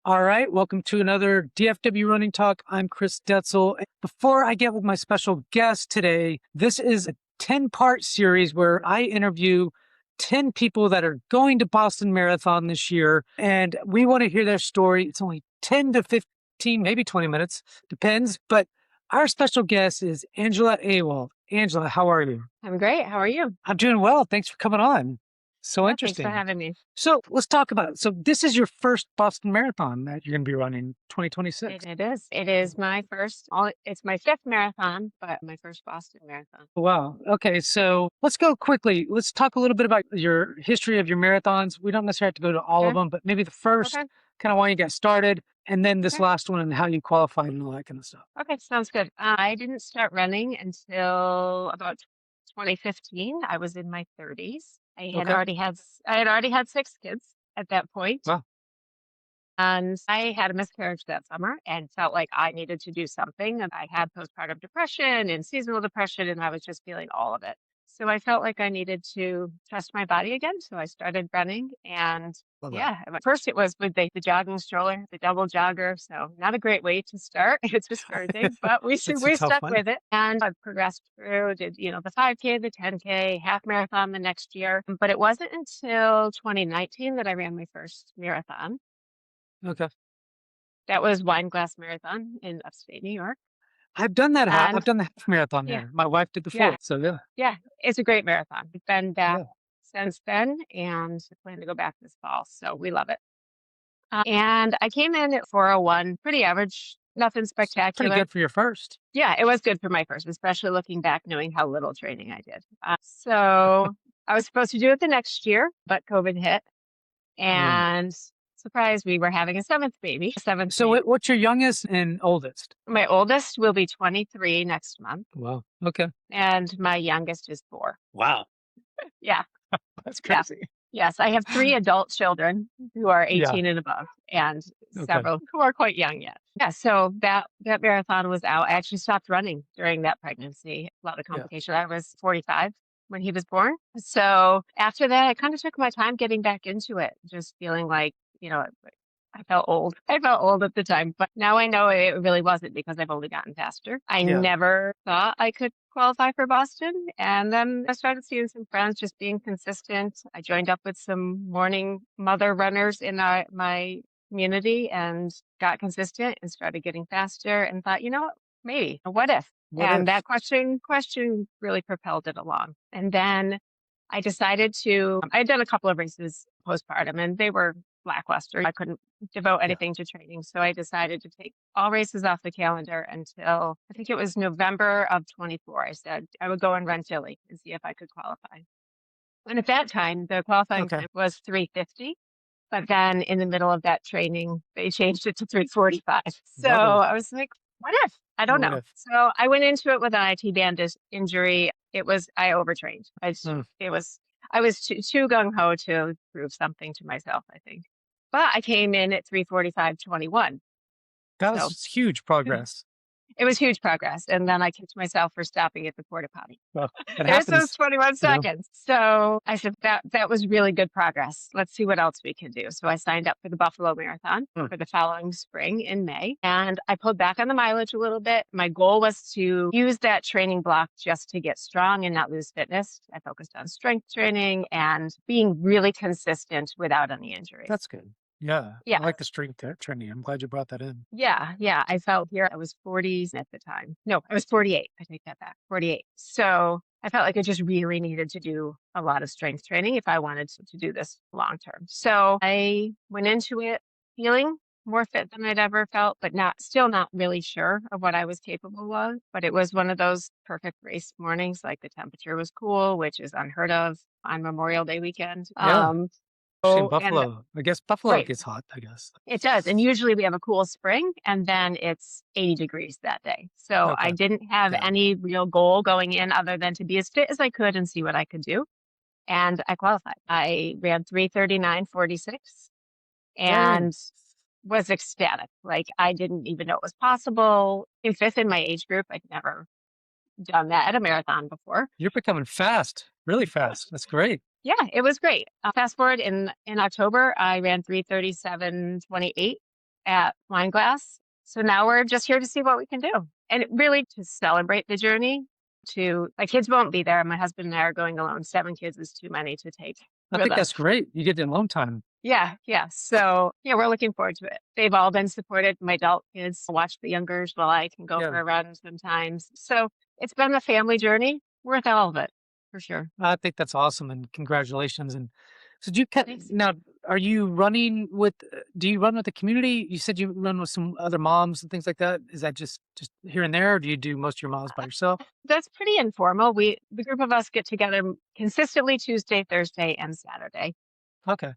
All right, welcome to another DFW Running Talk. I'm Chris Detzel. Before I get with my special guest today, this is a 10-part series where I interview 10 people that are going to Boston Marathon this year, and we want to hear their story. It's only 10 to 15, maybe 20 minutes, depends. But our special guest is Angela Awald. Angela, how are you? I'm great. How are you? I'm doing well. Thanks for coming on. So Yeah, thanks for interesting. having me. So let's talk about it. So this is your first Boston Marathon that you're going to be running It, 2026. it is. It is my first. It's my fifth marathon, but my first Boston marathon. Wow. Okay. So let's go quickly. Let's talk a little bit about your history of your marathons. We don't necessarily have to go to all of Okay. them, but maybe the first, Okay. kind of why you got started, and then this Okay. last one and how you qualified and all that kind of stuff. Okay. Sounds good. I didn't start running until about 2015. I was in my 30s. Okay. I had already had six kids at that point, Wow. and I had a miscarriage that summer and felt like I needed to do something. And I had postpartum depression and seasonal depression, and I was just feeling all of it. So I felt like I needed to trust my body again. So I started running. And Love that. yeah, at first it was with the jogging stroller, the double jogger. So not a great way to start. It's discouraging, but It's a we tough stuck one. with it. And I progressed through, did, the 5K, the 10K, half marathon the next year. But it wasn't until 2019 that I ran my first marathon. Okay. That was Wine Glass Marathon in upstate New York. I've done that. I've And done the half marathon yeah, there. My wife did the yeah, full. So yeah. yeah, it's a great marathon. We've been back Yeah. since then and plan to go back this fall. So we love it. And I came in at 4:01, pretty average, nothing Pretty spectacular. good for your first. Yeah, it was good for my first, especially looking back, knowing how little training I did. So I was supposed to do it the next year, but COVID hit. Mm. And surprise, we were having a seventh baby. So what's your youngest and oldest? My oldest will be 23 next month, Wow. Okay. and my youngest is 4. Wow. Yeah, That's yeah. crazy. Yes, I have 3 adult children who are Yeah. 18 and above, and Okay. several who are quite young yet. Yeah, so that marathon was out. I actually stopped running during that pregnancy. A lot of Yeah. complication. I was 45 when he was born. So after that, I kind of took my time getting back into it, just feeling like, I felt old. I felt old at the time, but now I know it really wasn't because I've only gotten faster. I Yeah. never thought I could qualify for Boston. And then I started seeing some friends just being consistent. I joined up with some morning mother runners in my community and got consistent and started getting faster and thought, what, maybe, what if? What And if? that question really propelled it along. And then I decided I had done a couple of races postpartum and they were lackluster. I couldn't devote Yeah. anything to training. So I decided to take all races off the calendar until I think it was November of 24. I said I would go and run Philly and see if I could qualify. And at that time, the qualifying Okay. time was 3:50. But then in the middle of that training, they changed it to 3:45. So Uh-oh. I was like, what if? I don't What know. if? So I went into it with an IT band injury. I overtrained. Hmm. I was too gung ho to prove something to myself, I think. But I came in at 3:45:21. That So was huge progress. it was huge progress. And then I kicked myself for stopping at the porta potty. Well, it There's those happens, 21 you know. seconds. So I said that was really good progress. Let's see what else we can do. So I signed up for the Buffalo Marathon Hmm. for the following spring in May. And I pulled back on the mileage a little bit. My goal was to use that training block just to get strong and not lose fitness. I focused on strength training and being really consistent without any injuries. That's good. Yeah. I Yeah. like the strength training. I'm glad you brought that in. Yeah, yeah. I felt here I was 40s at the time. No, I was 48. I take that back. 48. So I felt like I just really needed to do a lot of strength training if I wanted to do this long term. So I went into it feeling more fit than I'd ever felt, but still not really sure of what I was capable of. But it was one of those perfect race mornings. Like the temperature was cool, which is unheard of on Memorial Day weekend. Yeah. Especially in And Buffalo. I guess Buffalo right. gets hot, I guess. It does. And usually we have a cool spring and then it's 80 degrees that day. So I Okay. didn't have Yeah. any real goal going in other than to be as fit as I could and see what I could do. And I qualified. I ran 3:39:46 Dang. and was ecstatic. Like I didn't even know it was possible. In fifth in my age group, I'd never done that at a marathon before. You're becoming fast. Really fast. That's great. Yeah, it was great. Fast forward in October, I ran 3:37:28 at Wine Glass. So now we're just here to see what we can do. And really to celebrate the journey. To my kids won't be there. My husband and I are going alone. 7 kids is too many to take I with think that's us. great. You get it alone time. Yeah, yeah. So yeah, we're looking forward to it. They've all been supported. My adult kids watch the youngers while I can go Yeah. for a run sometimes. So it's been a family journey, worth all of it for sure. I think that's awesome and congratulations. And so do you Thanks. now are you running with do you run with the community? You said you run with some other moms and things like that. Is that just here and there or do you do most of your miles by yourself? That's pretty informal. The group of us get together consistently Tuesday, Thursday, and Saturday. Okay.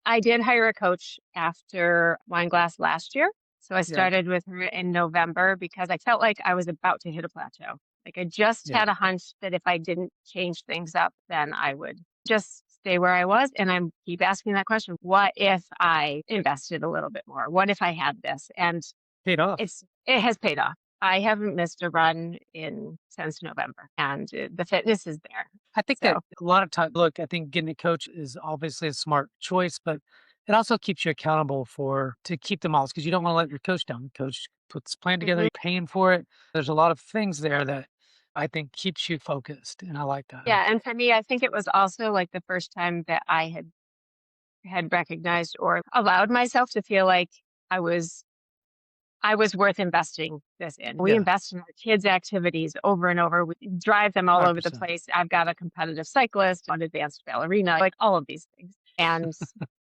I did hire a coach after Wine Glass last year. So I Yeah. started with her in November because I felt like I was about to hit a plateau. Like I just Yeah. had a hunch that if I didn't change things up, then I would just stay where I was. And I keep asking that question, what if I invested a little bit more? What if I had this? And Paid off. it has paid off. I haven't missed a run in since November, and the fitness is there. I think that So a lot of time look, I think getting a coach is obviously a smart choice, but it also keeps you accountable for to keep the miles because you don't want to let your coach down. Coach puts a plan together, mhm. you're paying for it. There's a lot of things there that I think keeps you focused. And I like that. Yeah, and for me, I think it was also like the first time that I had recognized or allowed myself to feel like I was I was worth investing this in. We Yeah. invest in our kids' activities over and over. We drive them all over the 100%. place. I've got a competitive cyclist, an advanced ballerina, like all of these things. And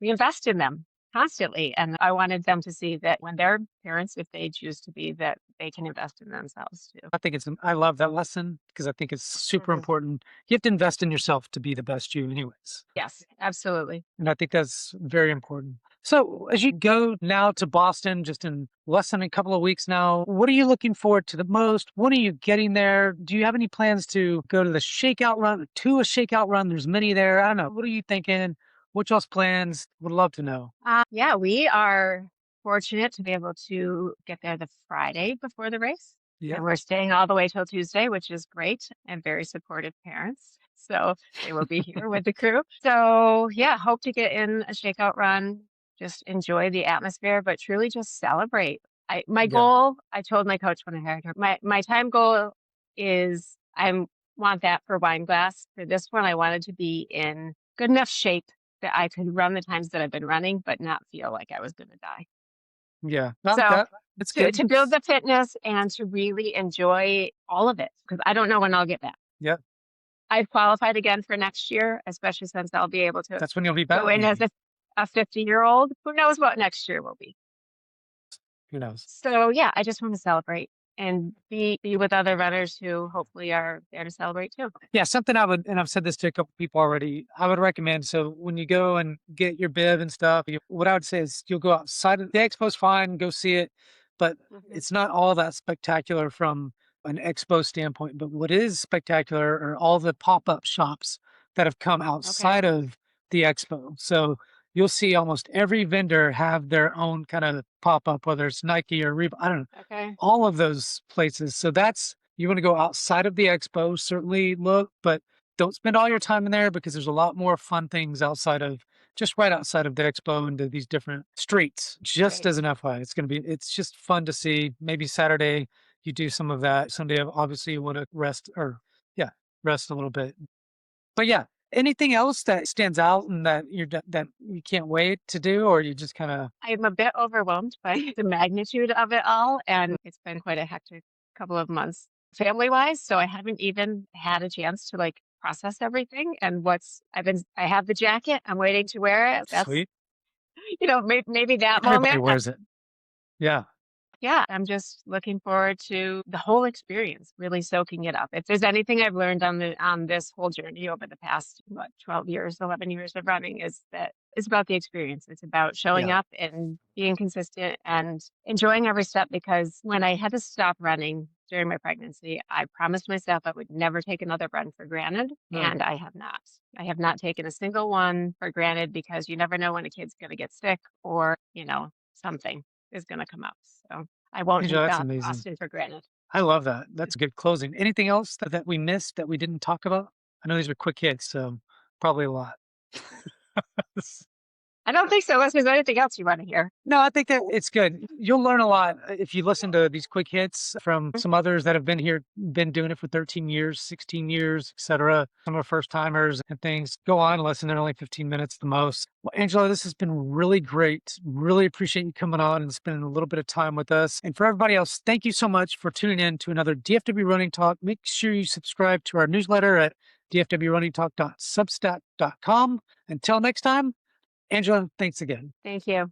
we invest in them constantly. And I wanted them to see that when they're parents, if they choose to be, that they can invest in themselves too. I think I love that lesson because I think it's super Mhm. important. You have to invest in yourself to be the best you, anyways. Yes, absolutely. And I think that's very important. So, as you go now to Boston, just in less than a couple of weeks now, what are you looking forward to the most? When are you getting there? Do you have any plans to go to the shakeout run, to a shakeout run? There's many there. I don't know. What are you thinking? What y'all's plans? Would love to know. Yeah, we are fortunate to be able to get there the Friday before the race. Yeah. And we're staying all the way till Tuesday, which is great and very supportive parents. So they will be here with the crew. So yeah, hope to get in a shakeout run, just enjoy the atmosphere, but truly just celebrate. My Yeah. goal, I told my coach when I hired her, my time goal is I want that for Wine Glass. For this one, I wanted to be in good enough shape that I could run the times that I've been running, but not feel like I was going to die. Yeah. Well, So that's to, good. to build the fitness and to really enjoy all of it, because I don't know when I'll get back. Yeah. I've qualified again for next year, especially since I'll be able to That's when you'll be go back, in as maybe. a 50-year-old. Who knows what next year will be? Who knows? So yeah, I just want to celebrate and be with other runners who hopefully are there to celebrate too. Yeah, something I would, and I've said this to a couple people already, I would recommend. So when you go and get your bib and stuff, what I would say is you'll go outside of the expo's fine, go see it, but Mhm. it's not all that spectacular from an expo standpoint. But what is spectacular are all the pop up shops that have come Okay. outside of the expo. So you'll see almost every vendor have their own kind of pop up, whether it's Nike or Reebok. I don't know, Okay. all of those places. So that's you want to go outside of the expo, certainly look, but don't spend all your time in there because there's a lot more fun things outside of just right outside of the expo into these different streets. Just Great. as an FYI, it's just fun to see. Maybe Saturday you do some of that. Sunday, obviously, you want to rest or, yeah, rest a little bit. But yeah, anything else that stands out and that that you can't wait to do, or you just kind of, I'm a bit overwhelmed by the magnitude of it all, and it's been quite a hectic couple of months family-wise, so I haven't even had a chance to, like, process everything and I have the jacket, I'm waiting to wear it. That's, sweet? maybe that Everybody moment. wears it. Yeah. Yeah, I'm just looking forward to the whole experience, really soaking it up. If there's anything I've learned on this whole journey over the past, 12 years, 11 years of running is that it's about the experience. It's about showing Yeah. up and being consistent and enjoying every step because when I had to stop running during my pregnancy, I promised myself I would never take another run for granted, No. and I have not. I have not taken a single one for granted because you never know when a kid's going to get sick or, something is going to come up. So I won't Angela, take that's that amazing. Boston for granted. I love that. That's a good closing. Anything else that we missed that we didn't talk about? I know these are quick hits, so probably a lot. I don't think so, unless there's anything else you want to hear. No, I think that it's good. You'll learn a lot if you listen to these quick hits from some others that have been here, been doing it for 13 years, 16 years, etc. Some are first timers and things. Go on, listen. They're only 15 minutes the most. Well, Angela, this has been really great. Really appreciate you coming on and spending a little bit of time with us. And for everybody else, thank you so much for tuning in to another DFW Running Talk. Make sure you subscribe to our newsletter at dfwrunningtalk.substack.com. Until next time, Angela, thanks again. Thank you.